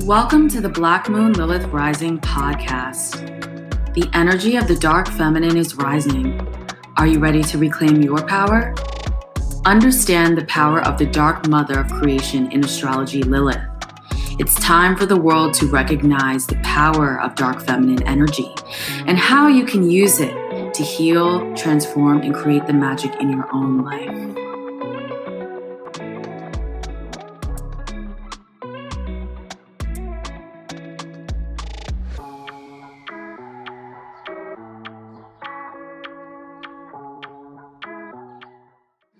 Welcome to the Black Moon Lilith Rising podcast. The energy of the dark feminine is rising. Are you ready to reclaim your power? Understand the power of the dark mother of creation in astrology, Lilith. It's time for the world to recognize the power of dark feminine energy and how you can use it to heal, transform, and create the magic in your own life.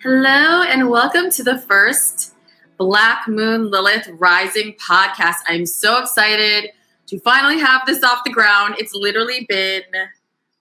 Hello and welcome to the first Black Moon Lilith Rising podcast. I'm so excited to finally have this off the ground. It's literally been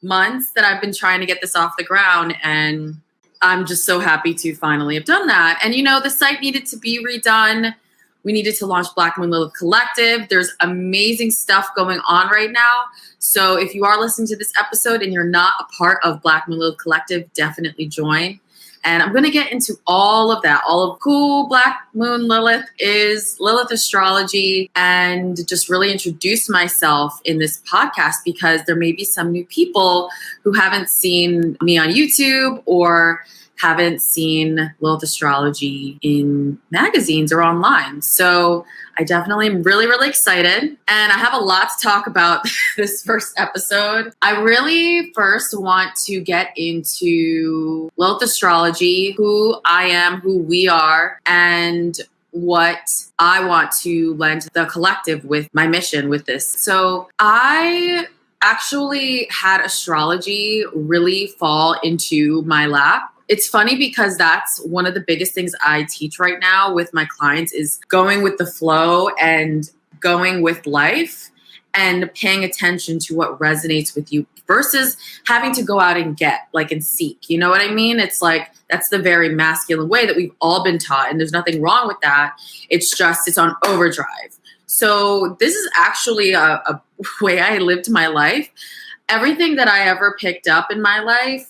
months that I've been trying to get this off the ground, and I'm just so happy to finally have done that. And you know, the site needed to be redone. We needed to launch Black Moon Lilith Collective. There's amazing stuff going on right now. So if you are listening to this episode and you're not a part of Black Moon Lilith Collective, definitely join. And I'm going to get into all of that. All of who Black Moon Lilith is, Lilith Astrology, and just really introduce myself in this podcast because there may be some new people who haven't seen me on YouTube or haven't seen Lilith Astrology in magazines or online. So I definitely am really, really excited. And I have a lot to talk about this first episode. I really first want to get into Lilith Astrology, who I am, who we are, and what I want to lend the collective with my mission with this. So I actually had astrology really fall into my lap. It's funny because that's one of the biggest things I teach right now with my clients is going with the flow and going with life and paying attention to what resonates with you versus having to go out and get, and seek. You know what I mean? It's like, that's the very masculine way that we've all been taught, and there's nothing wrong with that. It's on overdrive. So this is actually a way I lived my life. Everything that I ever picked up in my life,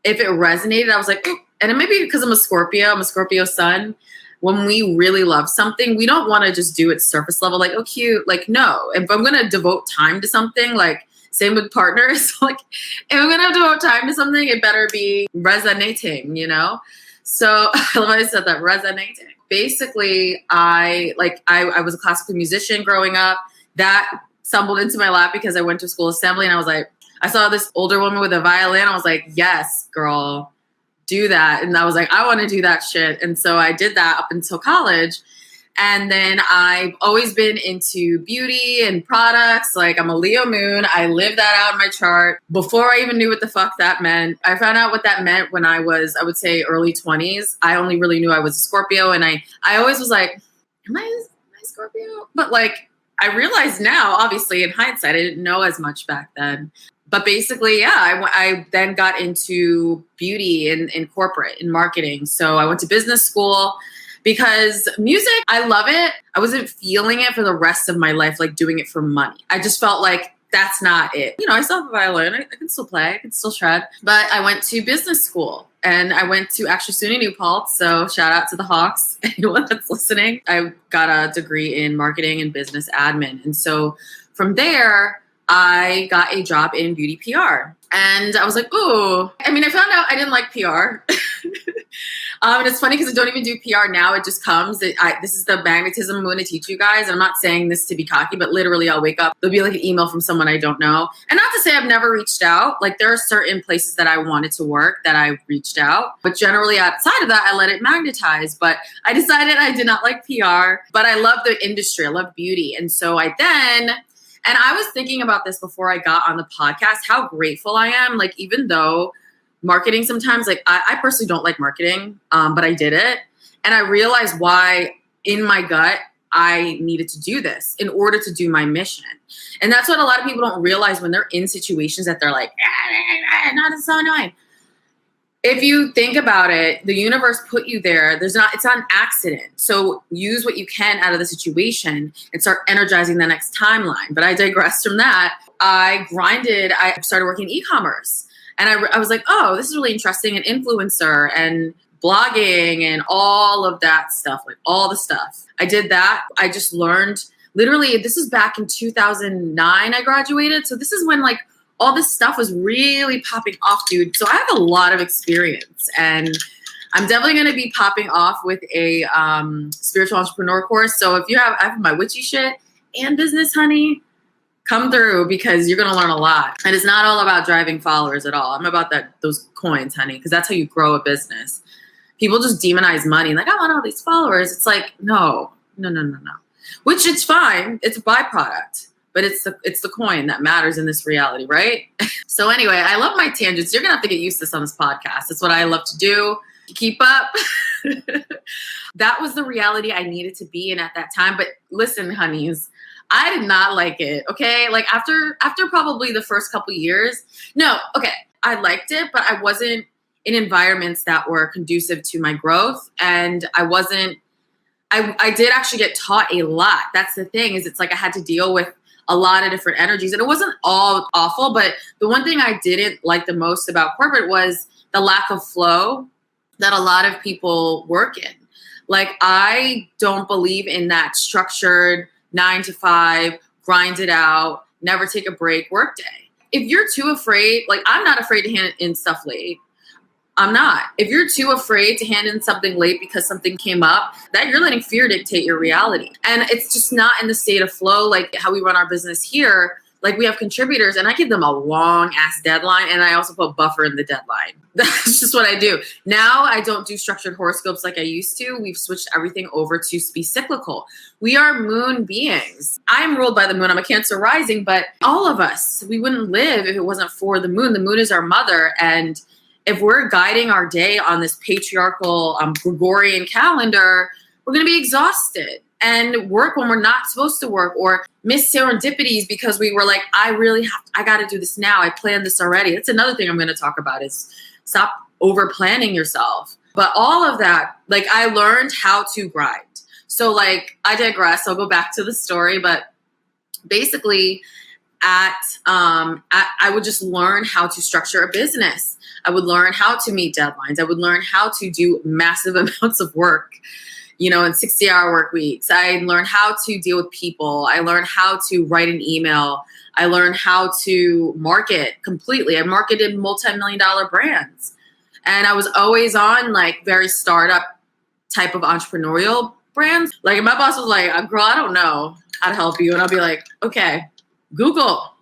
if it resonated, I was like, ooh. And it may be because I'm a Scorpio sun. When we really love something, we don't want to just do it surface level, like, oh, cute. Like, no. If I'm going to devote time to something, same with partners, if I'm going to devote time to something, it better be resonating, you know? So I love how I said that, resonating. Basically, I was a classical musician growing up. That stumbled into my lap because I went to school assembly, and I was like, I saw this older woman with a violin. I was like, yes, girl, do that. And I was like, I want to do that shit. And so I did that up until college. And then I've always been into beauty and products. I'm a Leo moon. I lived that out in my chart before I even knew what the fuck that meant. I found out what that meant when I was, I would say, early 20s. I only really knew I was a Scorpio. And I always was like, am I Scorpio? But I realize now, obviously, in hindsight, I didn't know as much back then. But basically, yeah, I then got into beauty in corporate, in marketing. So I went to business school because music, I love it. I wasn't feeling it for the rest of my life, doing it for money. I just felt like that's not it. You know, I still have a violin. I can still play. I can still shred. But I went to business school. And I went to actually SUNY New Paltz, so shout out to the Hawks, anyone that's listening. I got a degree in marketing and business admin. And so from there, I got a job in beauty PR. And I was like, ooh. I found out I didn't like PR. And it's funny because I don't even do PR now. It just comes. This is the magnetism I'm going to teach you guys. And I'm not saying this to be cocky, but literally I'll wake up. There'll be an email from someone I don't know. And not to say I've never reached out. There are certain places that I wanted to work that I reached out. But generally outside of that, I let it magnetize. But I decided I did not like PR. But I love the industry. I love beauty. And so and I was thinking about this before I got on the podcast, how grateful I am. Even though marketing sometimes, I personally don't like marketing, but I did it. And I realized why in my gut, I needed to do this in order to do my mission. And that's what a lot of people don't realize when they're in situations that they're like, not so annoying. If you think about it, the universe put you there. It's not an accident. So use what you can out of the situation and start energizing the next timeline. But I digress from that. I started working in e-commerce. And I was like, oh, this is really interesting. An influencer and blogging and all of that stuff, all the stuff. I did that. I just learned literally, this is back in 2009 I graduated. So this is when like all this stuff was really popping off, dude. So I have a lot of experience, and I'm definitely going to be popping off with a spiritual entrepreneur course. So if I have my witchy shit and business, honey, come through, because you're going to learn a lot. And it's not all about driving followers at all. I'm about those coins, honey, because that's how you grow a business. People just demonize money. Like, I want all these followers. It's like, no. Which it's fine. It's a byproduct. But it's the coin that matters in this reality, right? So anyway, I love my tangents. You're going to have to get used to this on this podcast. It's what I love to do. Keep up. That was the reality I needed to be in at that time. But listen, honeys, I did not like it, okay? Like after probably the first couple years, I liked it, but I wasn't in environments that were conducive to my growth. And I did actually get taught a lot. That's the thing, is it's like I had to deal with a lot of different energies. And it wasn't all awful, but the one thing I didn't like the most about corporate was the lack of flow that a lot of people work in. Like, I don't believe in that structured 9 to 5, grind it out, never take a break workday. If you're too afraid, like, I'm not afraid to hand in stuff late. I'm not. If you're too afraid to hand in something late because something came up, that you're letting fear dictate your reality. And it's just not in the state of flow, like how we run our business here. Like, we have contributors and I give them a long ass deadline, and I also put buffer in the deadline. That's just what I do. Now I don't do structured horoscopes like I used to. We've switched everything over to be cyclical. We are moon beings. I'm ruled by the moon. I'm a Cancer rising, but all of us, we wouldn't live if it wasn't for the moon. The moon is our mother. And if we're guiding our day on this patriarchal Gregorian calendar, we're going to be exhausted and work when we're not supposed to work, or miss serendipities because we were like, I got to do this now. I planned this already. That's another thing I'm going to talk about, is stop over planning yourself. But all of that, like, I learned how to grind. So like, I digress. I'll go back to the story, but basically I would just learn how to structure a business. I would learn how to meet deadlines. I would learn how to do massive amounts of work, in 60-hour work weeks. I learned how to deal with people. I learned how to write an email. I learned how to market completely. I marketed multi-million-dollar brands. And I was always on like very startup type of entrepreneurial brands. Like, my boss was like, girl, I don't know how to help you. And I'll be like, okay, Google.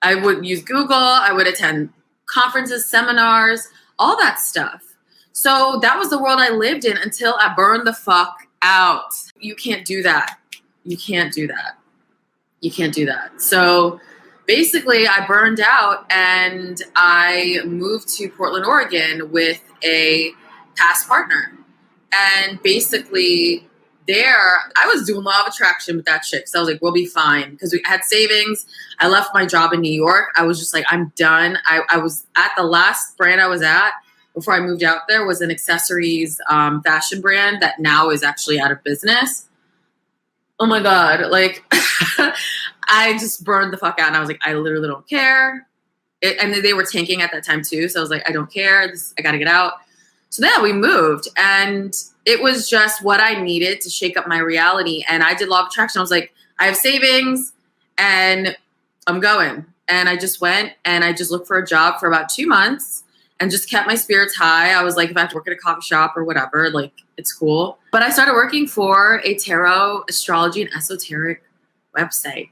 I would use Google. I would attend conferences, seminars, all that stuff. So that was the world I lived in until I burned the fuck out. You can't do that. You can't do that. You can't do that. So basically, I burned out and I moved to Portland, Oregon with a past partner. And basically there, I was doing law of attraction with that chick. So I was like, we'll be fine. Because we had savings. I left my job in New York. I was just like, I'm done. I was at the last brand I was at before I moved out there was an accessories fashion brand that now is actually out of business. Oh my God. Like, I just burned the fuck out. And I was like, I literally don't care. And they were tanking at that time too. So I was like, I don't care. I got to get out. So yeah, we moved. And it was just what I needed to shake up my reality. And I did law of attraction. I was like, I have savings and I'm going. And I just went and I just looked for a job for about 2 months and just kept my spirits high. I was like, if I have to work at a coffee shop or whatever, like, it's cool. But I started working for a tarot, astrology, and esoteric website.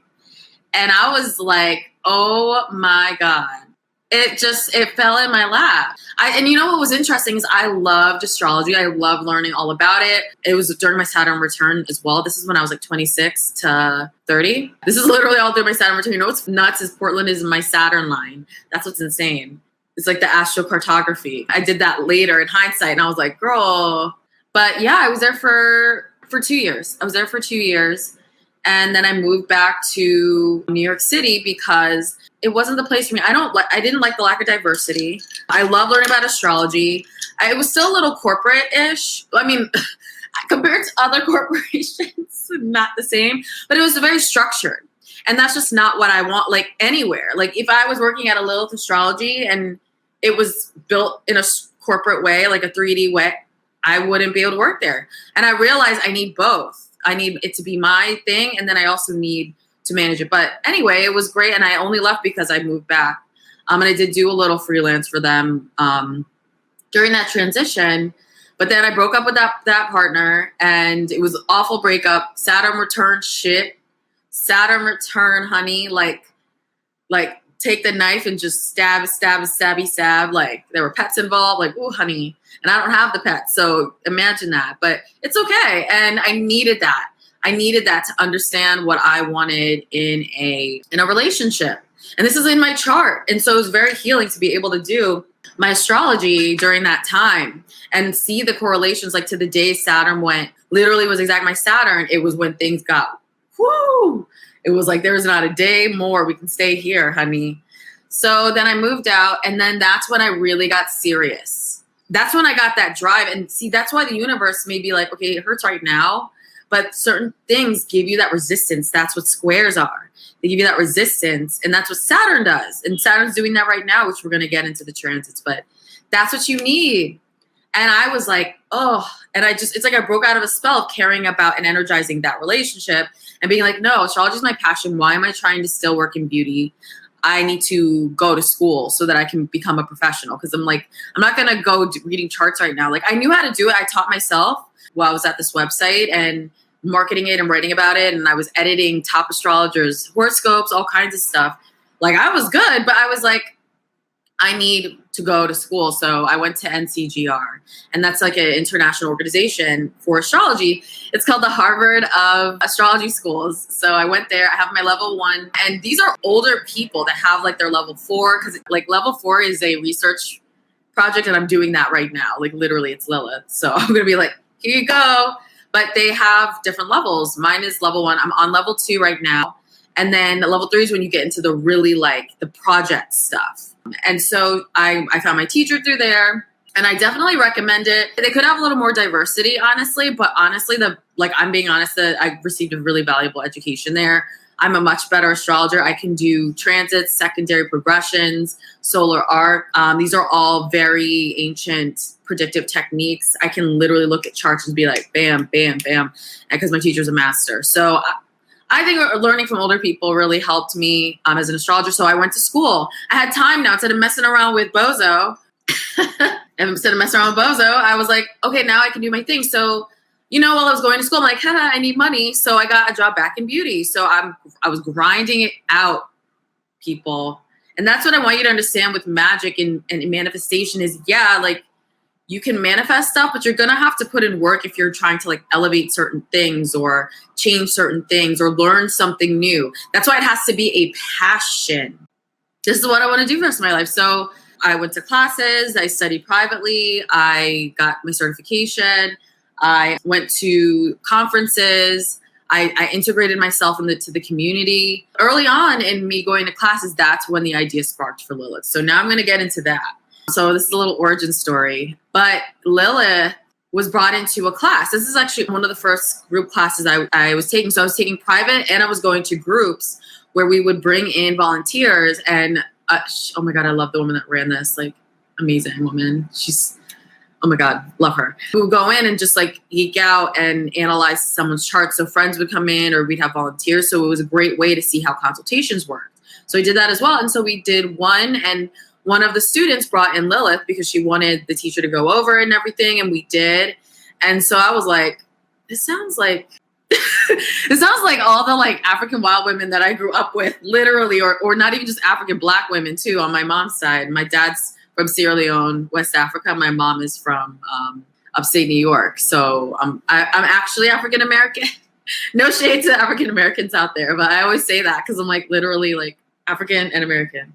And I was like, oh my God. It fell in my lap. And you know what was interesting is I loved astrology. I loved learning all about it. It was during my Saturn return as well. This is when I was like 26 to 30. This is literally all through my Saturn return. You know what's nuts is Portland is my Saturn line. That's what's insane. It's like the astrocartography. I did that later in hindsight, and I was like, girl. But yeah, I was there for 2 years. I was there for 2 years. And then I moved back to New York City because it wasn't the place for me. I didn't like the lack of diversity. I love learning about astrology. It was still a little corporate-ish. I mean, compared to other corporations, not the same, but it was very structured. And that's just not what I want, like, anywhere. Like, if I was working at a Lilith Astrology and it was built in a corporate way, like a 3D way, I wouldn't be able to work there. And I realized I need both. I need it to be my thing, and then I also need to manage it. But anyway, it was great, and I only left because I moved back. And I did do a little freelance for them during that transition. But then I broke up with that partner, and it was an awful breakup. Saturn return shit. Saturn return, honey. Like take the knife and just stab. Like there were pets involved. Like, oh, honey. And I don't have the pets, so imagine that. But it's okay. And I needed that. I needed that to understand what I wanted in a relationship. And this is in my chart. And so it was very healing to be able to do my astrology during that time and see the correlations, like to the day Saturn went, literally was exact my Saturn. It was when things got, whoo. It was like, there's not a day more. We can stay here, honey. So then I moved out, and then that's when I really got serious. That's when I got that drive. And see, that's why the universe may be like, okay, it hurts right now, but certain things give you that resistance. That's what squares are. They give you that resistance, and that's what Saturn does. And Saturn's doing that right now, which we're going to get into the transits, but that's what you need. And I was like, oh, and it's like I broke out of a spell of caring about and energizing that relationship and being like, no, astrology is my passion. Why am I trying to still work in beauty? I need to go to school so that I can become a professional. Because I'm like, I'm not going to go reading charts right now. Like, I knew how to do it. I taught myself while I was at this website and marketing it and writing about it. And I was editing top astrologers, horoscopes, all kinds of stuff. Like, I was good, but I was like, I need to go to school. So I went to NCGR, and that's like an international organization for astrology. It's called the Harvard of Astrology Schools. So I went there. I have my level 1, and these are older people that have like their level 4, because like level 4 is a research project, and I'm doing that right now. Like literally, it's Lilith. So I'm gonna be like, here you go. But they have different levels. Mine is level 1. I'm on level 2 right now. And then level 3 is when you get into the really like the project stuff. And so I found my teacher through there, and I definitely recommend it. They could have a little more diversity, honestly, but honestly, I'm being honest, that I received a really valuable education there. I'm a much better astrologer. I can do transits, secondary progressions, solar arc. These are all very ancient predictive techniques. I can literally look at charts and be like, bam, bam, bam, because my teacher's a master. So I think learning from older people really helped me as an astrologer. So I went to school. I had time now. Instead of messing around with Bozo, I was like, okay, now I can do my thing. So, while I was going to school, I'm like, haha, I need money. So I got a job back in beauty. So I was grinding it out, people. And that's what I want you to understand with magic and manifestation is, like, you can manifest stuff, but you're going to have to put in work if you're trying to like elevate certain things or change certain things or learn something new. That's why it has to be a passion. This is what I want to do for the rest of my life. So I went to classes. I studied privately. I got my certification. I went to conferences. I integrated myself into the community. Early on in me going to classes, that's when the idea sparked for Lilith. So now I'm going to get into that. So this is a little origin story. But Lilith was brought into a class. This is actually one of the first group classes I was taking. So I was taking private, and I was going to groups where we would bring in volunteers. And oh my God, I love the woman that ran this. Like, amazing woman. She's, oh my God, love her. We would go in and just like geek out and analyze someone's chart. So friends would come in, or we'd have volunteers. So it was a great way to see how consultations worked. So we did that as well. And so we did one, and one of the students brought in Lilith because she wanted the teacher to go over it and everything, and we did. And so I was like, this sounds like all the like African wild women that I grew up with, literally, or not even just African Black women too on my mom's side. My dad's from Sierra Leone, West Africa. My mom is from upstate New York. So I'm actually African American. No shade to African Americans out there, but I always say that because I'm like literally like African and American.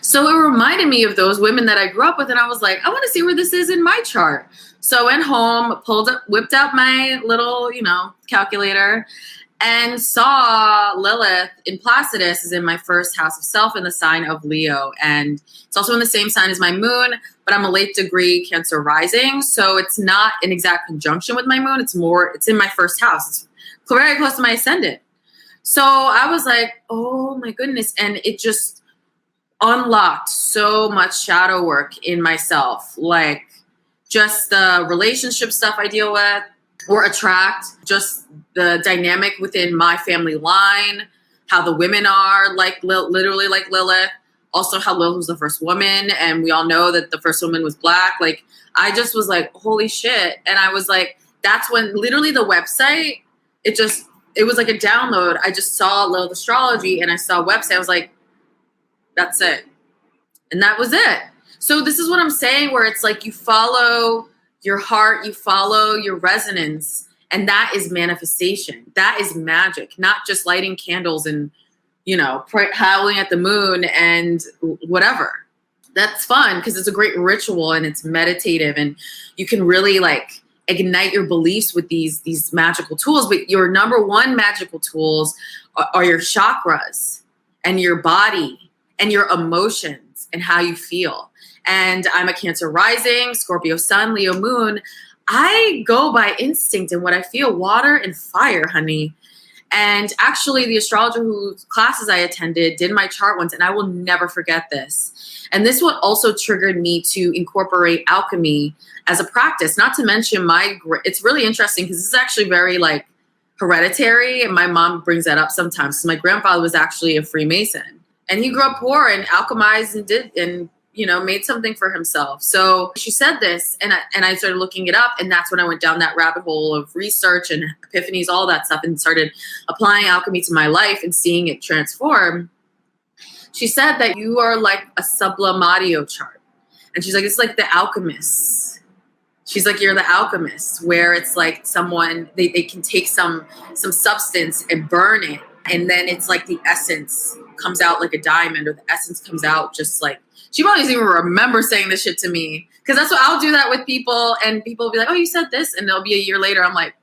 So it reminded me of those women that I grew up with, and I was like, I want to see where this is in my chart. So I went home, whipped out my little, calculator, and saw Lilith in Placidus is in my first house of self in the sign of Leo. And it's also in the same sign as my moon, but I'm a late degree Cancer rising. So it's not an exact conjunction with my moon. It's in my first house. It's very close to my ascendant. So I was like, oh my goodness. And it just unlocked so much shadow work in myself, like just the relationship stuff I deal with, or attract, just the dynamic within my family line, how the women are like literally like Lilith. Also how Lilith was the first woman, and we all know that the first woman was Black. Like, I just was like, holy shit. And I was like, that's when literally the website, it was like a download. I just saw Lilith Astrology and I saw a website. I was like, that's it. And that was it. So this is what I'm saying, where it's like you follow your heart, you follow your resonance, and that is manifestation. That is magic, not just lighting candles and, howling at the moon and whatever. That's fun because it's a great ritual and it's meditative, and you can really like ignite your beliefs with these magical tools. But your number one magical tools are your chakras and your body and your emotions and how you feel. And I'm a Cancer rising, Scorpio sun, Leo moon. I go by instinct and what I feel, water and fire, honey. And actually the astrologer whose classes I attended did my chart once, and I will never forget this. And this what also triggered me to incorporate alchemy as a practice, not to mention it's really interesting because this is actually very like hereditary. And my mom brings that up sometimes. So my grandfather was actually a Freemason, and he grew up poor and alchemized and made something for himself. So she said this, and I started looking it up, and that's when I went down that rabbit hole of research and epiphanies, all that stuff, and started applying alchemy to my life and seeing it transform. She said that you are like a sublimatio chart. And she's like, it's like the alchemists. She's like, you're the alchemist, where it's like someone, they can take some substance and burn it, and then it's like the essence comes out like a diamond, or the essence comes out just like, she probably doesn't even remember saying this shit to me, because that's what I'll do that with people, and people will be like, oh, you said this, and it'll be a year later. I'm like,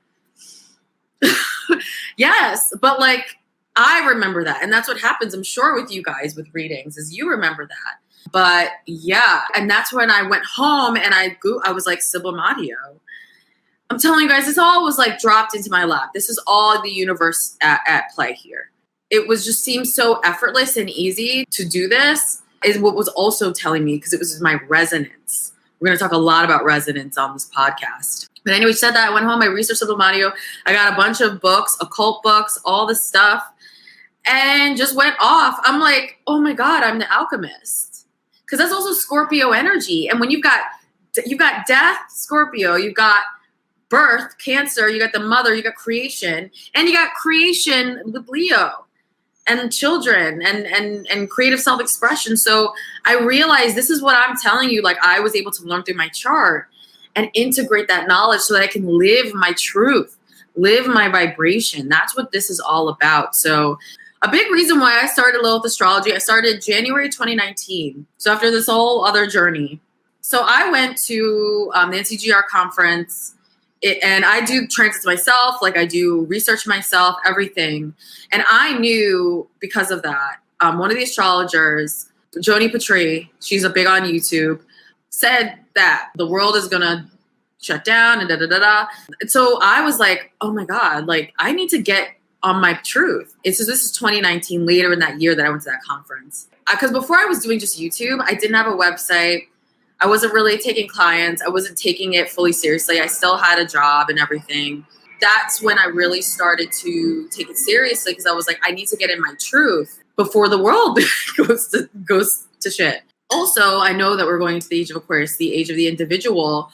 yes, but like, I remember that. And that's what happens, I'm sure, with you guys with readings, is you remember that. But yeah, and that's when I went home and I was like, sublimatio. I'm telling you guys, this all was like dropped into my lap. This is all the universe at play here. It was just seemed so effortless and easy to do this, is what was also telling me, because it was my resonance. We're going to talk a lot about resonance on this podcast. But anyway, she said that. I went home, I researched sublimatio. I got a bunch of books, occult books, all this stuff, and just went off. I'm like, oh my God, I'm the alchemist. Because that's also Scorpio energy. And when you've got death, Scorpio, you've got birth, Cancer, you got the mother, you got creation, and you got creation with Leo. And children and creative self-expression. So I realized this is what I'm telling you. Like, I was able to learn through my chart and integrate that knowledge so that I can live my truth, live my vibration. That's what this is all about. So a big reason why I started Lilith Astrology, I started January 2019. So after this whole other journey. So I went to the NCGR conference. And I do transits myself, like I do research myself, everything. And I knew because of that, one of the astrologers, Joni Patry, she's a big on YouTube, said that the world is going to shut down and da-da-da-da. And so I was like, oh my God, like I need to get on my truth. And so this is 2019, later in that year that I went to that conference. Because before I was doing just YouTube, I didn't have a website. I wasn't really taking clients. I wasn't taking it fully seriously. I still had a job and everything. That's when I really started to take it seriously, because I was like, I need to get in my truth before the world goes to shit. Also, I know that we're going into the age of Aquarius, the age of the individual.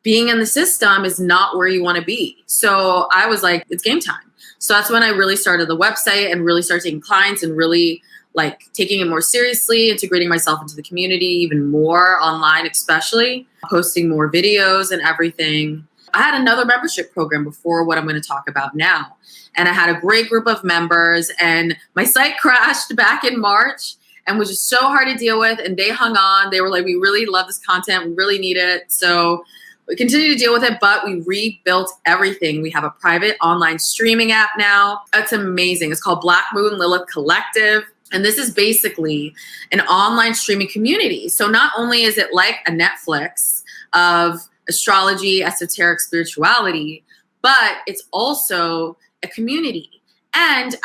Being in the system is not where you want to be. So I was like, it's game time. So that's when I really started the website and really started taking clients and really like taking it more seriously, integrating myself into the community even more online, especially posting more videos and everything. I had another membership program before what I'm going to talk about now. And I had a great group of members, and my site crashed back in March and was just so hard to deal with. And they hung on. They were like, we really love this content. We really need it. So we continue to deal with it, but we rebuilt everything. We have a private online streaming app now. It's amazing. It's called Moon Lilith Collective. And this is basically an online streaming community. So not only is it like a Netflix of astrology, esoteric spirituality, but it's also a community. And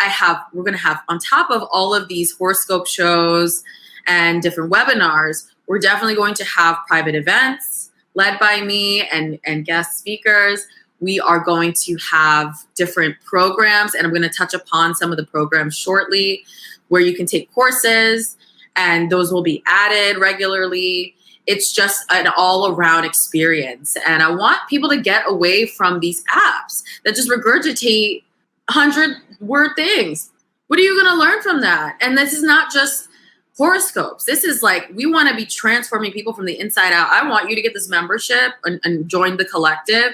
we're going to have, on top of all of these horoscope shows and different webinars, we're definitely going to have private events led by me and guest speakers. We are going to have different programs, and I'm going to touch upon some of the programs shortly where you can take courses, and those will be added regularly. It's just an all-around experience. And I want people to get away from these apps that just regurgitate 100-word things. What are you going to learn from that? And this is not just horoscopes. This is like, we want to be transforming people from the inside out. I want you to get this membership and join the collective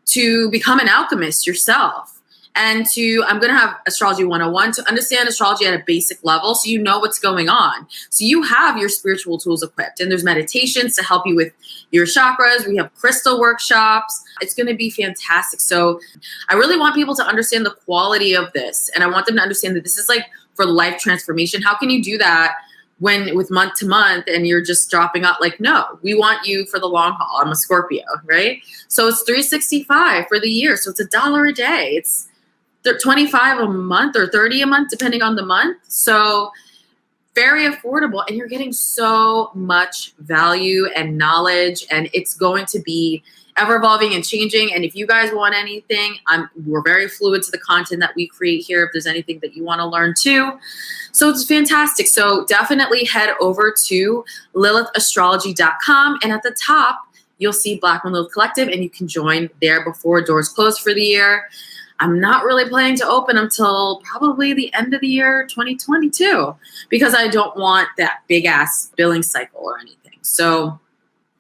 to become an alchemist yourself. And I'm going to have Astrology 101 to understand astrology at a basic level so you know what's going on. So you have your spiritual tools equipped, and there's meditations to help you with your chakras. We have crystal workshops. It's going to be fantastic. So I really want people to understand the quality of this, and I want them to understand that this is like for life transformation. How can you do that when with month to month and you're just dropping out? Like, no, we want you for the long haul. I'm a Scorpio, right? So it's $365 for the year. So it's $1 a day. It's $25 a month or $30 a month, depending on the month. So very affordable, and you're getting so much value and knowledge, and it's going to be ever evolving and changing. And if you guys want anything, we're very fluid to the content that we create here. If there's anything that you want to learn too. So it's fantastic. So definitely head over to lilithastrology.com, and at the top, you'll see Black Moon Lilith Collective, and you can join there before doors close for the year. I'm not really planning to open until probably the end of the year 2022 because I don't want that big ass billing cycle or anything. So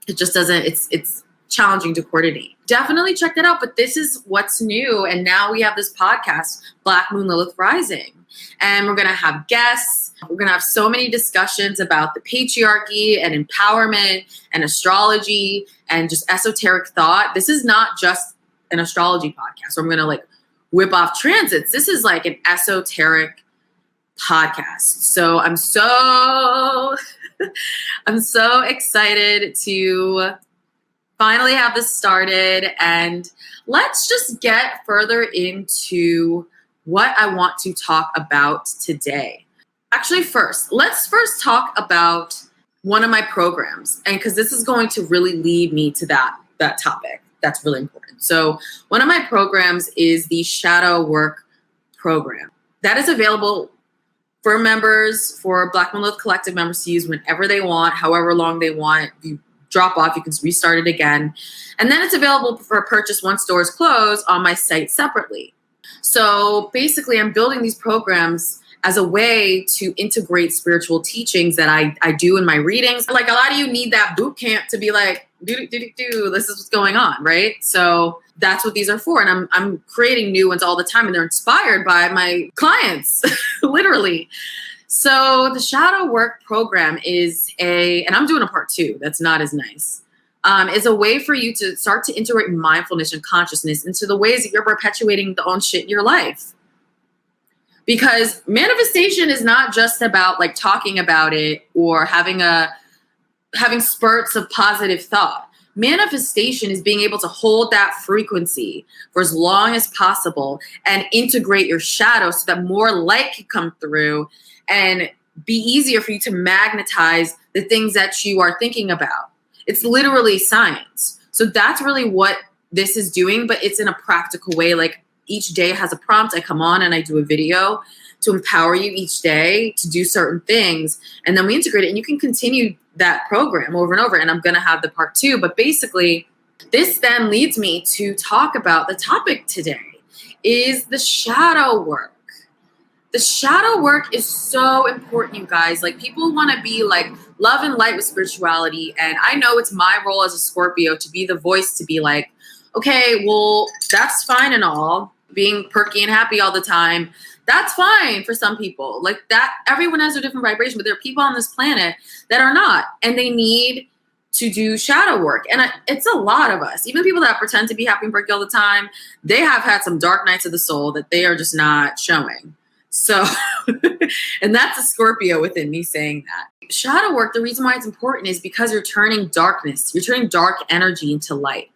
it just doesn't, it's challenging to coordinate. Definitely check that out. But this is what's new. And now we have this podcast, Black Moon Lilith Rising. And we're going to have guests. We're going to have so many discussions about the patriarchy and empowerment and astrology and just esoteric thought. This is not just an astrology podcast where I'm going to like whip off transits. This is like an esoteric podcast. So I'm so excited to finally have this started, and let's just get further into what I want to talk about today. Actually, let's talk about one of my programs, and because this is going to really lead me to that topic. That's really important. So one of my programs is the Shadow Work program. That is available for members, for Black Moon Lilith Collective members to use whenever they want, however long they want. If you drop off, you can restart it again. And then it's available for purchase once doors close on my site separately. So basically, I'm building these programs as a way to integrate spiritual teachings that I do in my readings. Like a lot of you need that boot camp to be like, this is what's going on, right? So that's what these are for. And I'm creating new ones all the time, and they're inspired by my clients, literally. So the Shadow Work program is and I'm doing a part 2 that's not as nice, is a way for you to start to integrate mindfulness and consciousness into the ways that you're perpetuating the own shit in your life. Because manifestation is not just about like talking about it or having spurts of positive thought. Manifestation is being able to hold that frequency for as long as possible and integrate your shadow so that more light can come through and be easier for you to magnetize the things that you are thinking about. It's literally science. So that's really what this is doing, but it's in a practical way. Like each day has a prompt. I come on and I do a video to empower you each day to do certain things. And then we integrate it, and you can continue that program over and over. And I'm going to have the part 2. But basically, this then leads me to talk about the topic today is the shadow work. The shadow work is so important, you guys. Like, people want to be like love and light with spirituality. And I know it's my role as a Scorpio to be the voice, to be like, okay, well, that's fine and all. Being perky and happy all the time, that's fine for some people. Like that, everyone has a different vibration, but there are people on this planet that are not, and they need to do shadow work. And it's a lot of us. Even people that pretend to be happy and perky all the time, they have had some dark nights of the soul that they are just not showing. So, and that's a Scorpio within me saying that. Shadow work, the reason why it's important is because you're turning dark energy into light.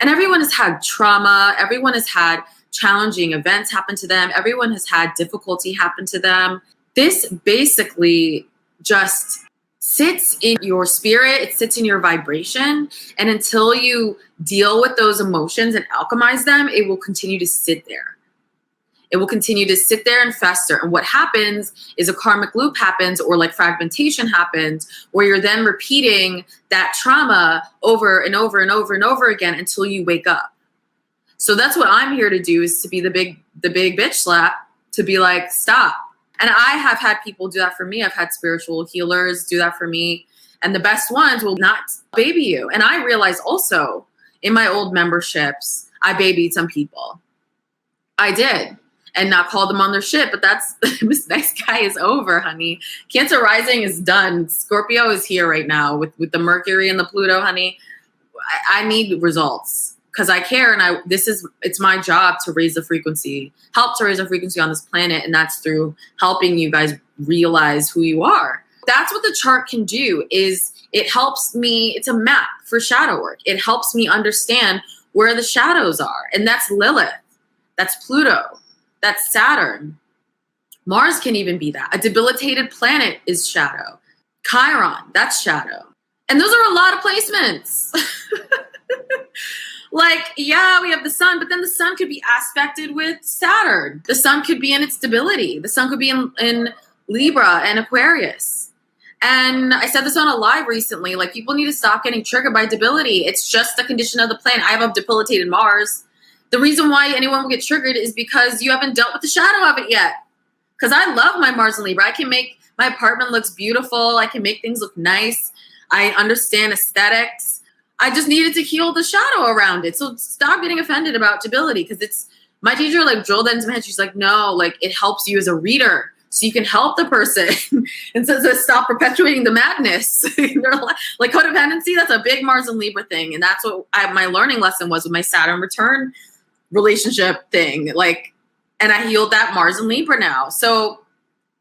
And everyone has had trauma. Everyone has had challenging events happen to them. Everyone has had difficulty happen to them. This basically just sits in your spirit, it sits in your vibration. And until you deal with those emotions and alchemize them, it will continue to sit there. It will continue to sit there and fester. And what happens is a karmic loop happens, or like fragmentation happens, where you're then repeating that trauma over and over and over and over again until you wake up. So that's what I'm here to do, is to be the big bitch slap, to be like, stop. And I have had people do that for me. I've had spiritual healers do that for me. And the best ones will not baby you. And I realized also in my old memberships, I babied some people. I did. And not called them on their shit. But that's, this next guy is over, honey. Cancer rising is done. Scorpio is here right now with the Mercury and the Pluto, honey. I need results. Because I care, and it's my job to raise the frequency, help to raise the frequency on this planet, and that's through helping you guys realize who you are. That's what the chart can do, is it helps me, it's a map for shadow work. It helps me understand where the shadows are, and that's Lilith, that's Pluto, that's Saturn. Mars can even be that. A debilitated planet is shadow. Chiron, that's shadow. And those are a lot of placements. Like, yeah, we have the sun, but then the sun could be aspected with Saturn. The sun could be in its debility. The sun could be in Libra and Aquarius. And I said this on a live recently, like, people need to stop getting triggered by debility. It's just the condition of the planet. I have a debilitated Mars. The reason why anyone will get triggered is because you haven't dealt with the shadow of it yet. Because I love my Mars and Libra. I can make my apartment looks beautiful. I can make things look nice. I understand aesthetics. I just needed to heal the shadow around it. So stop getting offended about debility, because it's, my teacher like drilled that into my head. She's like, no, like, it helps you as a reader so you can help the person and says stop perpetuating the madness. Like codependency, that's a big Mars and Libra thing. And that's what my learning lesson was with my Saturn return relationship thing. Like, and I healed that Mars and Libra now. So,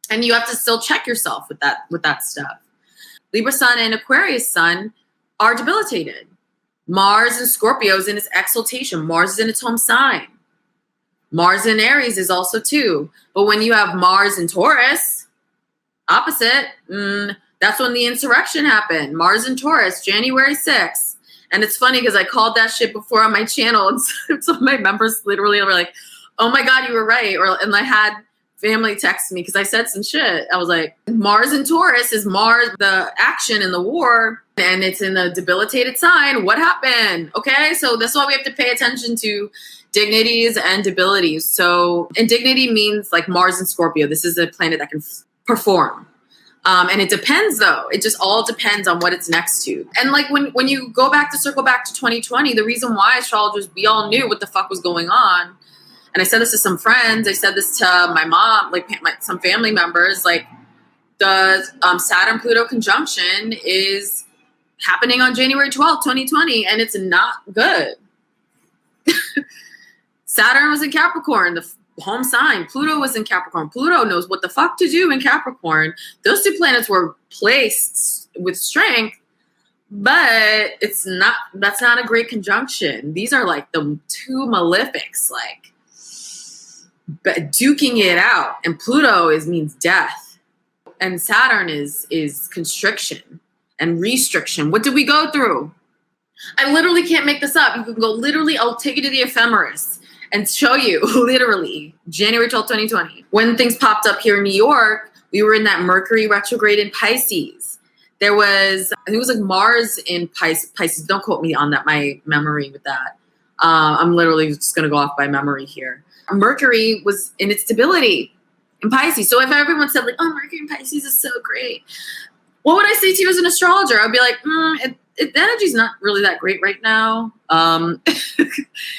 and you have to still check yourself with that stuff. Libra sun and Aquarius sun are debilitated. Mars and Scorpio is in its exaltation. Mars is in its home sign. Mars in Aries is also too. But when you have Mars in Taurus, opposite, that's when the insurrection happened. Mars in Taurus, January 6th. And it's funny because I called that shit before on my channel. And some of my members literally were like, oh my God, you were right. And I had family text me because I said some shit. I was like, Mars in Taurus is Mars, the action in the war, and it's in the debilitated sign. What happened? Okay, so that's why we have to pay attention to dignities and debilities. So, and dignity means like Mars and Scorpio. This is a planet that can perform. And it depends though. It just all depends on what it's next to. And like when you circle back to 2020, the reason why astrologers, we all knew what the fuck was going on. And I said this to some friends. I said this to my mom, like some family members, like the Saturn-Pluto conjunction is happening on January 12th, 2020, and it's not good. Saturn was in Capricorn, the home sign. Pluto was in Capricorn. Pluto knows what the fuck to do in Capricorn. Those two planets were placed with strength, but that's not a great conjunction. These are like the two malefics, like, but duking it out. And Pluto means death, and Saturn is constriction and restriction. What did we go through? I literally can't make this up. You can go literally, I'll take you to the ephemeris and show you literally January 12th, 2020. When things popped up here in New York, we were in that Mercury retrograde in Pisces. There was, I think it was like Mars in Pisces. Don't quote me on that, my memory with that. I'm literally just going to go off by memory here. Mercury was in its stability in Pisces. So if everyone said like, oh, Mercury in Pisces is so great, what would I say to you as an astrologer? I'd be like, the energy's not really that great right now. And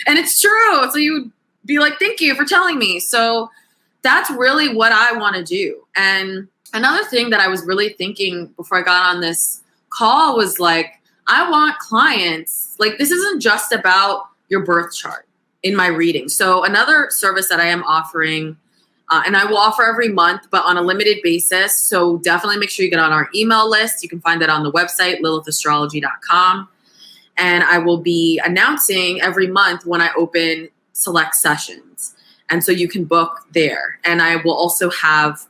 it's true. So you would be like, thank you for telling me. So that's really what I want to do. And another thing that I was really thinking before I got on this call was like, I want clients, like, this isn't just about your birth chart in my reading. So another service that I am offering, and I will offer every month, but on a limited basis. So definitely make sure you get on our email list. You can find that on the website, lilithastrology.com. And I will be announcing every month when I open select sessions. And so you can book there. And I will also have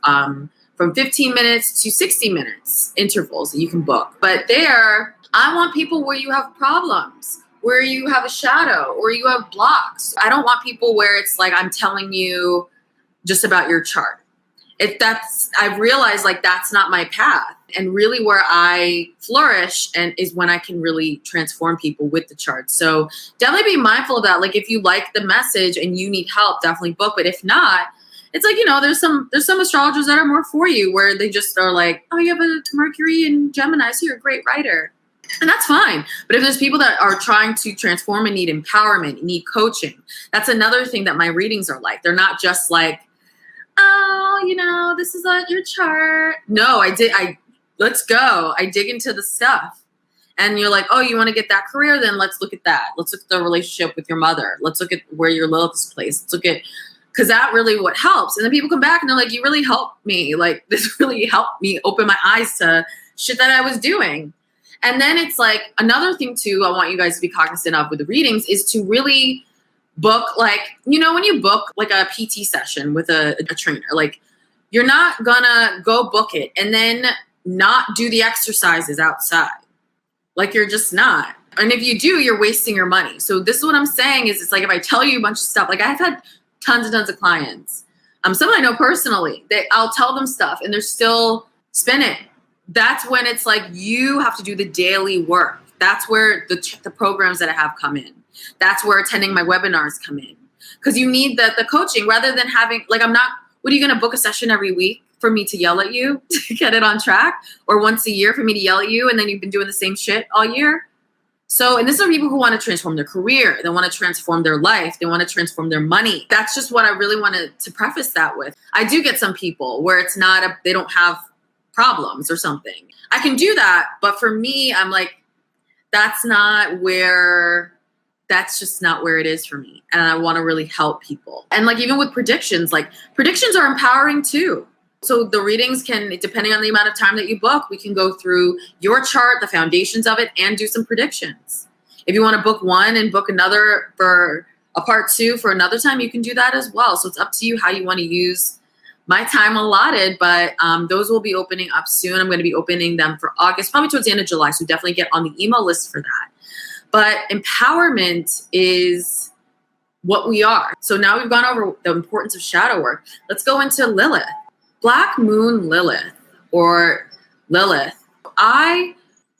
from 15 minutes to 60 minutes intervals that you can book. But there, I want people where you have problems, where you have a shadow or you have blocks. I don't want people where it's like I'm telling you just about your chart. I've realized like that's not my path. And really where I flourish and is when I can really transform people with the chart. So definitely be mindful of that. Like if you like the message and you need help, definitely book. But if not, it's like, there's some astrologers that are more for you where they just are like, oh, you have a Mercury in Gemini, so you're a great writer. And that's fine. But if there's people that are trying to transform and need empowerment, need coaching, that's another thing that my readings are like. They're not just like, oh, this is your chart. No, let's go. I dig into the stuff. And you're like, oh, you want to get that career? Then let's look at that. Let's look at the relationship with your mother. Let's look at where your Lilith is placed. Let's look at, because that really what helps. And then people come back and they're like, you really helped me. Like this really helped me open my eyes to shit that I was doing. And then it's like another thing too, I want you guys to be cognizant of with the readings is to really book, like, when you book like a PT session with a trainer, like you're not gonna go book it and then not do the exercises outside. Like you're just not. And if you do, you're wasting your money. So this is what I'm saying is it's like if I tell you a bunch of stuff, like I've had tons and tons of clients, some I know personally, I'll tell them stuff and they're still spinning. That's when it's like you have to do the daily work. That's where the programs that I have come in. That's where attending my webinars come in. Because you need the coaching rather than having, like what are you going to book a session every week for me to yell at you to get it on track? Or once a year for me to yell at you and then you've been doing the same shit all year? So, and this are people who want to transform their career. They want to transform their life. They want to transform their money. That's just what I really wanted to preface that with. I do get some people where it's not, they don't have problems or something. I can do that. But for me, I'm like, that's just not where it is for me. And I want to really help people. And like, even with predictions, like predictions are empowering too. So the readings can, depending on the amount of time that you book, we can go through your chart, the foundations of it, and do some predictions. If you want to book one and book another for a part two for another time, you can do that as well. So it's up to you how you want to use my time allotted, but those will be opening up soon. I'm going to be opening them for August, probably towards the end of July. So definitely get on the email list for that. But empowerment is what we are. So now we've gone over the importance of shadow work. Let's go into Lilith. Black Moon Lilith, or Lilith. I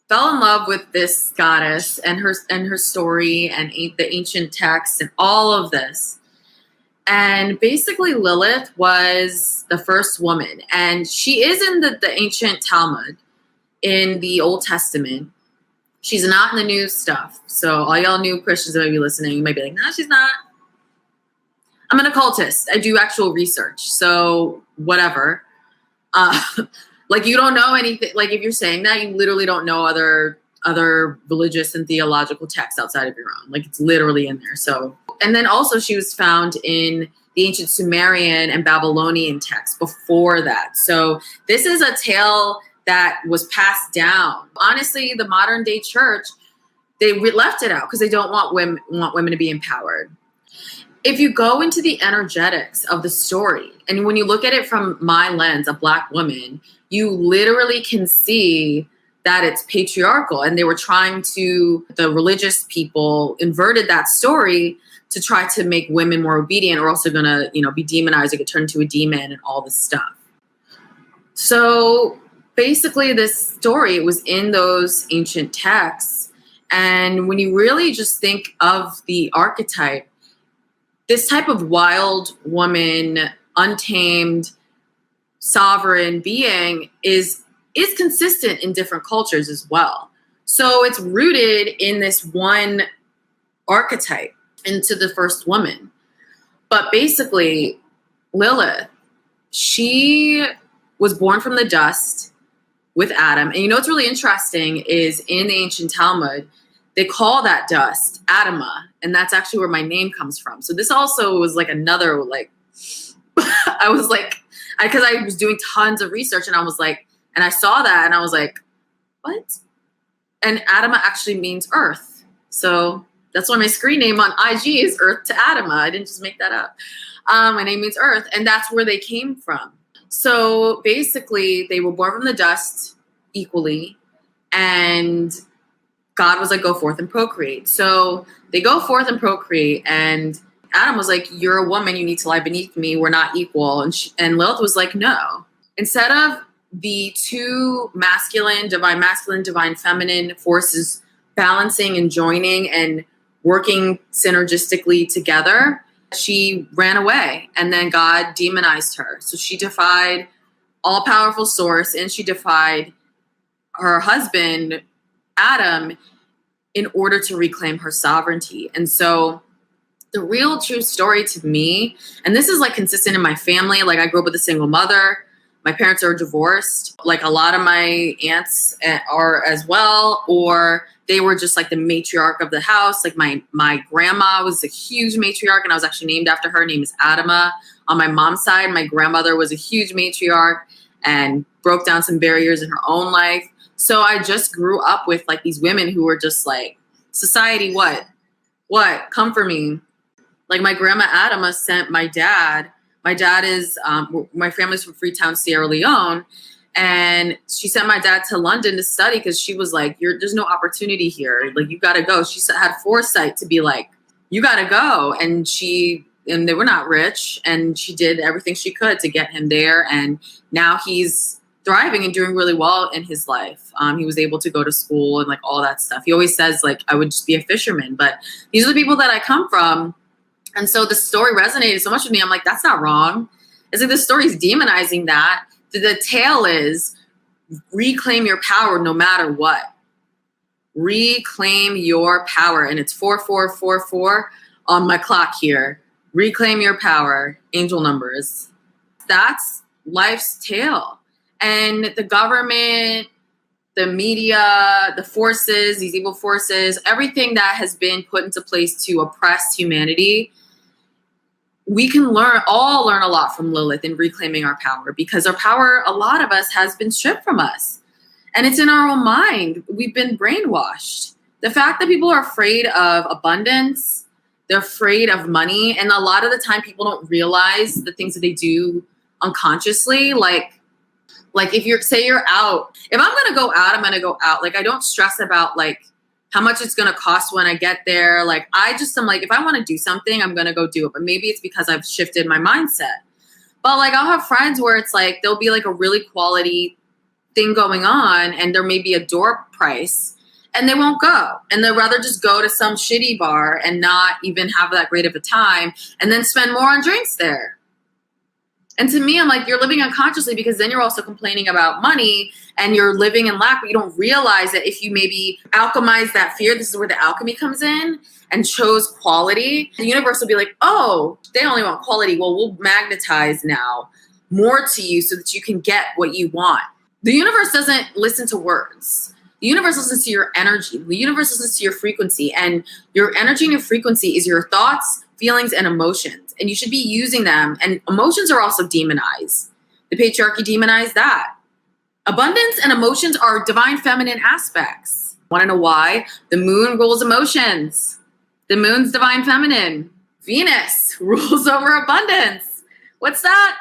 fell in love with this goddess and her story and the ancient texts and all of this. And basically Lilith was the first woman. And she is in the ancient Talmud in the Old Testament. She's not in the new stuff. So all y'all new Christians that may be listening, you might be like, no, she's not. I'm an occultist. I do actual research. So whatever. Like you don't know anything. Like if you're saying that, you literally don't know other religious and theological texts outside of your own. Like it's literally in there. So, and then also she was found in the ancient Sumerian and Babylonian texts before that. So this is a tale that was passed down. Honestly, the modern day church, they left it out because they don't want women to be empowered. If you go into the energetics of the story, and when you look at it from my lens, a Black woman, you literally can see that it's patriarchal. And they were the religious people inverted that story to try to make women more obedient, or also gonna, be demonized or get turned into a demon and all this stuff. So basically this story was in those ancient texts. And when you really just think of the archetype, this type of wild woman, untamed, sovereign being is consistent in different cultures as well. So it's rooted in this one archetype into the first woman. But basically, Lilith, she was born from the dust with Adam. And what's really interesting is in the ancient Talmud, they call that dust Adama, and that's actually where my name comes from. So this also was like another, I was like, because I was doing tons of research and I was like, and I saw that and I was like, what? And Adama actually means earth. So that's why my screen name on IG is Earth to Adama. I didn't just make that up. My name means earth, and that's where they came from. So basically, they were born from the dust equally, and God was like, go forth and procreate. So they go forth and procreate, and Adam was like, you're a woman, you need to lie beneath me, we're not equal. And Lilith was like, no. Instead of the two divine feminine forces balancing and joining and working synergistically together, she ran away, and then God demonized her. So she defied all-powerful source, and she defied her husband, Adam, in order to reclaim her sovereignty. And so the real true story to me, and this is like consistent in my family, like I grew up with a single mother. My parents are divorced. Like a lot of my aunts are as well, or they were just like the matriarch of the house. Like my grandma was a huge matriarch, and I was actually named after her. Her name is Adama. On my mom's side, my grandmother was a huge matriarch and broke down some barriers in her own life. So I just grew up with like these women who were just like, society, what? Come for me. Like my grandma Adama sent my dad. My dad is, my family's from Freetown, Sierra Leone. And she sent my dad to London to study because she was like, there's no opportunity here. Like, you got to go. She had foresight to be like, you got to go. And they were not rich. And she did everything she could to get him there. And now he's thriving and doing really well in his life. He was able to go to school and like all that stuff. He always says like, I would just be a fisherman. But these are the people that I come from. And so the story resonated so much with me. I'm like, that's not wrong. It's like the story's demonizing that. The tale is reclaim your power no matter what. Reclaim your power. And it's 4444 on my clock here. Reclaim your power. Angel numbers. That's life's tale. And the government, the media, the forces, these evil forces, everything that has been put into place to oppress humanity, we can all learn a lot from Lilith in reclaiming our power, because our power, a lot of us, has been stripped from us. And it's in our own mind. We've been brainwashed. The fact that people are afraid of abundance, they're afraid of money, and a lot of the time people don't realize the things that they do unconsciously. Like if you're out, if I'm going to go out, I'm going to go out. Like I don't stress about like how much it's going to cost when I get there. Like I'm like, if I want to do something, I'm going to go do it. But maybe it's because I've shifted my mindset. But like I'll have friends where it's like, there'll be like a really quality thing going on and there may be a door price and they won't go. And they'd rather just go to some shitty bar and not even have that great of a time and then spend more on drinks there. And to me, I'm like, you're living unconsciously, because then you're also complaining about money and you're living in lack, but you don't realize that if you maybe alchemize that fear, this is where the alchemy comes in, and chose quality, the universe will be like, oh, they only want quality. Well, we'll magnetize now more to you so that you can get what you want. The universe doesn't listen to words. The universe listens to your energy. The universe listens to your frequency, and your energy and your frequency is your thoughts, feelings, and emotions. And you should be using them. And emotions are also demonized. The patriarchy demonized that. Abundance and emotions are divine feminine aspects. Want to know why? The moon rules emotions. The moon's divine feminine. Venus rules over abundance. What's that?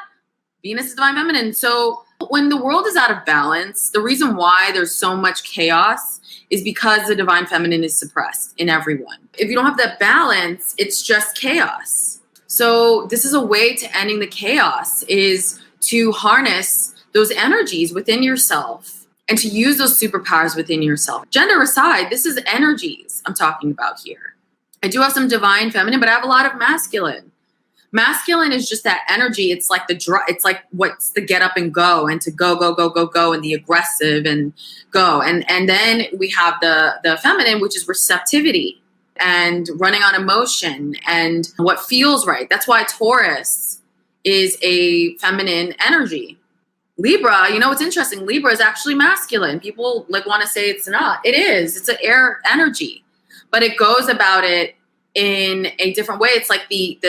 Venus is divine feminine. So when the world is out of balance, the reason why there's so much chaos is because the divine feminine is suppressed in everyone. If you don't have that balance, it's just chaos. So this is a way to ending the chaos, is to harness those energies within yourself and to use those superpowers within yourself. Gender aside, this is energies I'm talking about here. I do have some divine feminine, but I have a lot of masculine. Masculine is just that energy. It's like it's like what's the get up and go, and to go, and the aggressive and go. And then we have the feminine, which is receptivity and running on emotion and what feels right. That's why Taurus is a feminine energy. Libra, you know what's interesting? Libra is actually masculine. People like want to say it's not. It is. It's an air energy, but it goes about it in a different way. It's like the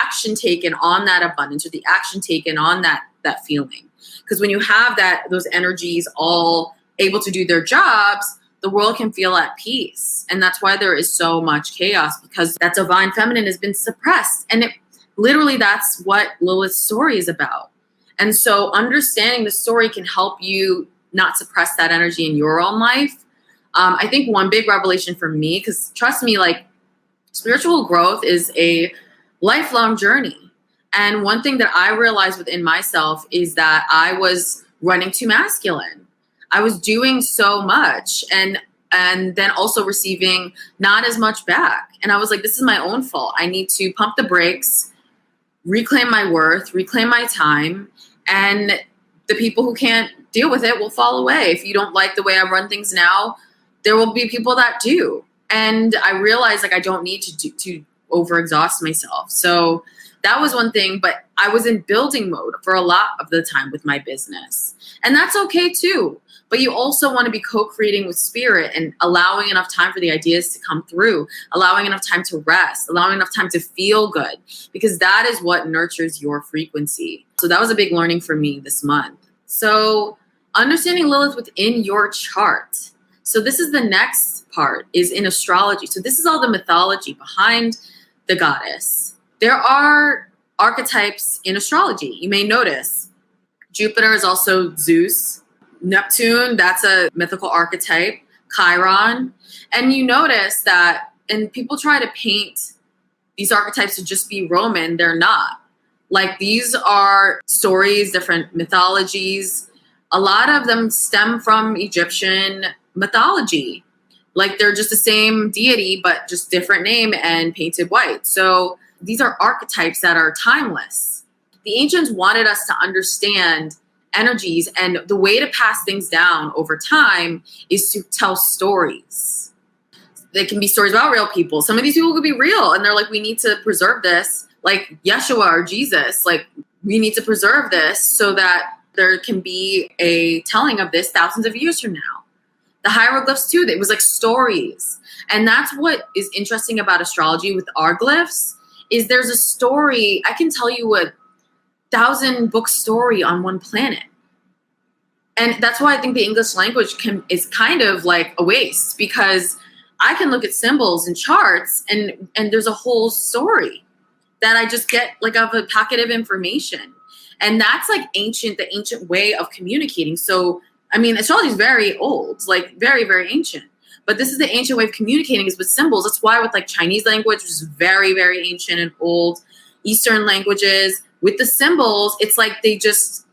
action taken on that abundance, or the action taken on that feeling. Because when you have those energies all able to do their jobs, the world can feel at peace. And that's why there is so much chaos, because that divine feminine has been suppressed. And literally that's what Lilith's story is about. And so understanding the story can help you not suppress that energy in your own life. I think one big revelation for me, because trust me, like spiritual growth is a lifelong journey. And one thing that I realized within myself is that I was running too masculine. I was doing so much and then also receiving not as much back. And I was like, this is my own fault. I need to pump the brakes, reclaim my worth, reclaim my time. And the people who can't deal with it will fall away. If you don't like the way I run things now, there will be people that do. And I realized like I don't need to overexhaust myself. So that was one thing, but I was in building mode for a lot of the time with my business. And that's okay too. But you also want to be co-creating with spirit and allowing enough time for the ideas to come through, allowing enough time to rest, allowing enough time to feel good, because that is what nurtures your frequency. So that was a big learning for me this month. So understanding Lilith within your chart. So this is the next part, is in astrology. So this is all the mythology behind the goddess. There are archetypes in astrology. You may notice Jupiter is also Zeus. Neptune, that's a mythical archetype. Chiron. And you notice that, and people try to paint these archetypes to just be Roman. They're not. Like these are stories, different mythologies. A lot of them stem from Egyptian mythology. Like they're just the same deity, but just different name and painted white. So these are archetypes that are timeless. The ancients wanted us to understand energies, and the way to pass things down over time is to tell stories. They can be stories about real people. Some of these people could be real, and they're like, we need to preserve this, like Yeshua or Jesus. Like, we need to preserve this so that there can be a telling of this thousands of years from now. The hieroglyphs too, it was like stories. And that's what is interesting about astrology with our glyphs, is there's a story. I can tell you a 1,000-book story on one planet. And that's why I think the English language is kind of like a waste, because I can look at symbols and charts and there's a whole story that I just get like of a packet of information. And that's like the ancient way of communicating. So, I mean, astrology is very old, like very, very ancient. But this is the ancient way of communicating, is with symbols. That's why with like Chinese language, which is very, very ancient and old, Eastern languages, with the symbols, it's like they just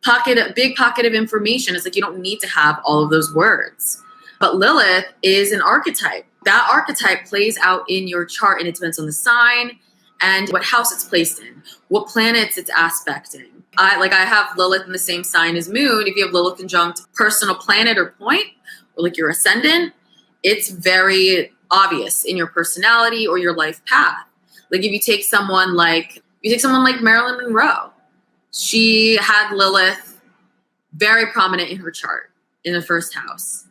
a big pocket of information. It's like you don't need to have all of those words. But Lilith is an archetype. That archetype plays out in your chart, and it depends on the sign and what house it's placed in, what planets it's aspecting. I have Lilith in the same sign as Moon. If you have Lilith conjunct personal planet or point, or like your ascendant, it's very obvious in your personality or your life path. Like if you take someone like Marilyn Monroe, she had Lilith very prominent in her chart in the first house.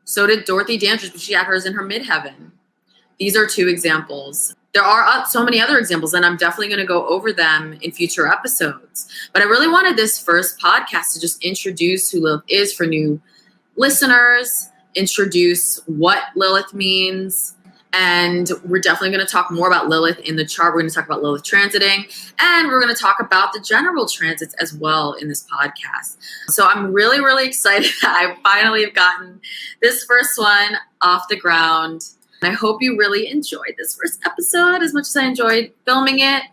So did Dorothy Dandridge, but she had hers in her midheaven. These are two examples. There are so many other examples, and I'm definitely going to go over them in future episodes. But I really wanted this first podcast to just introduce who Lilith is for new listeners, introduce what Lilith means. And we're definitely going to talk more about Lilith in the chart. We're going to talk about Lilith transiting, and we're going to talk about the general transits as well in this podcast. So I'm really, really excited that I finally have gotten this first one off the ground. And I hope you really enjoyed this first episode as much as I enjoyed filming it.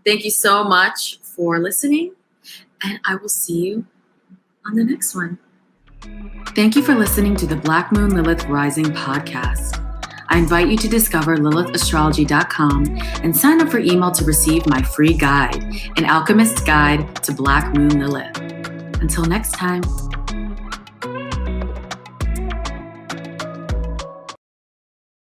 Thank you so much for listening, and I will see you on the next one. Thank you for listening to the Black Moon Lilith Rising podcast. I invite you to discover LilithAstrology.com and sign up for email to receive my free guide, An Alchemist's Guide to Black Moon Lilith. Until next time.